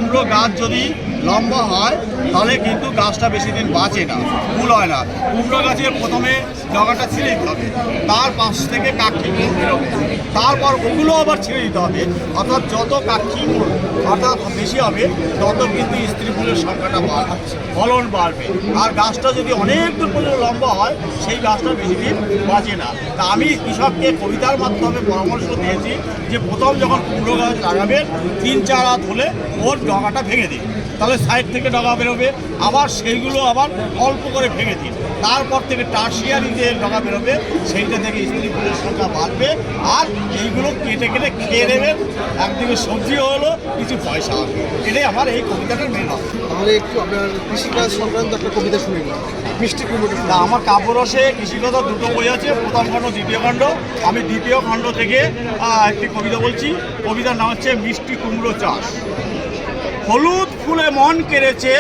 কুমড়ো গাছ যদি লম্বা হয় তাহলে কিন্তু গাছটা বেশি দিন বাঁচে না, ফুল হয় না। কুমড়ো গাছের প্রথমে ডগাটা ছিঁড়ে দিতে হবে, তার পাশ থেকে কাক্ষি ফুল বেরোবে, তারপর ওগুলো আবার ছিঁড়ে দিতে হবে। অর্থাৎ যত কাক্ষি ফুল অর্থাৎ বেশি হবে তত কিন্তু স্ত্রী ফুলের সংখ্যাটা বাড়বে, ফলন বাড়বে। আর গাছটা যদি অনেক দূর পর্যন্ত লম্বা হয় সেই গাছটা বেশি দিন বাঁচে না। তা আমি কৃষককে কবিতার মাধ্যমে পরামর্শ দিয়েছি যে প্রথম যখন কুমড়ো গাছ লাগাবেন 3-4 হাত হলে ওর ডগাটা ভেঙে দিন, তাহলে সাইড থেকে ডগা বেরোবে। আবার সেইগুলো আবার অল্প করে ভেঙে দিন, তারপর থেকে টার্সিয়ারি যে ডগা বেরোবে সেইটা থেকে স্ত্রী ফুলের সংখ্যা বাড়বে। আর এইগুলো কেটে কেটে খেয়ে নেবেন, একদিকে সবজিও হলো, কিছু পয়সা হবে। এটাই আমার এই কবিতাটার মেন। তাহলে একটু আপনার কৃষিকাজ সংক্রান্ত একটা কবিতা শুনে নিন, মিষ্টি কুমড়ো। না, আমার কাব্যরসে কৃষিকতা দুটো বই আছে, প্রথম খণ্ড দ্বিতীয় খণ্ড। আমি দ্বিতীয় খণ্ড থেকে একটি কবিতা বলছি। কবিতার নাম হচ্ছে মিষ্টি কুমড়ো চাষ। হলুদ ফুলে মন কেড়েছে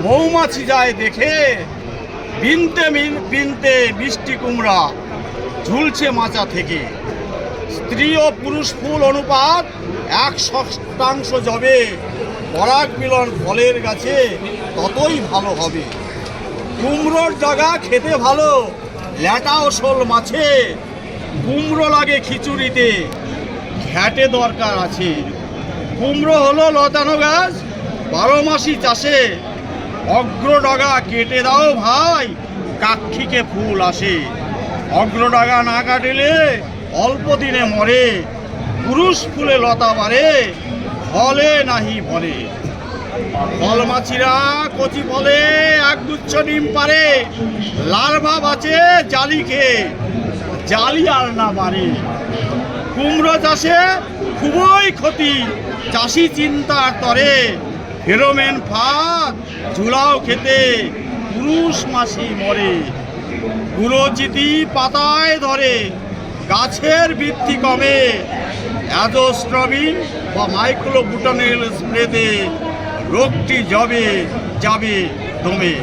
মৌমাছি যায় দেখে, বিনতে বিনতে মিষ্টি কুমড়া ঝুলছে মাচা থেকে। স্ত্রী ও পুরুষ ফুল অনুপাত 100% যাবে, পরাগ মিলন ফলের গাছে ততই ভালো হবে। কুমড়োর জায়গা খেতে ভালো, ল্যাটা ও শোল মাছে, কুমড়ো লাগে খিচুড়িতে, ঘ্যাটে দরকার আছে। কুমড়ো হলো লতানো গাছ, 12 মাসই চাষে, অগ্রডগা কেটে দাও ভাই, কাক্ষিকে ফুল আসে। অগ্রডগা না কাটিলে অল্প দিনে মরে, পুরুষ ফুলে লতা বাড়ে, ফলে নাহি ভরে। ফলমাছিরা কচি ফলে একগুচ্ছ ডিম পারে, লার্ভা বাঁচে জালি খেয়ে, জালি আর না বাড়ে। কুমড়ো চাষে খুবই ক্ষতি, চাষি চিন্তার তরে, ফেরোমেন ফাঁদ ঝুলাও খেতে, পুরুষ মাসি মরে। গুঁড়োচিতি পাতায় ধরে, গাছের বৃদ্ধি কমে, অ্যাজোস্ট্রবিন বা মাইক্রোবুটানেল স্প্রেতে রোগটি যাবে দমে।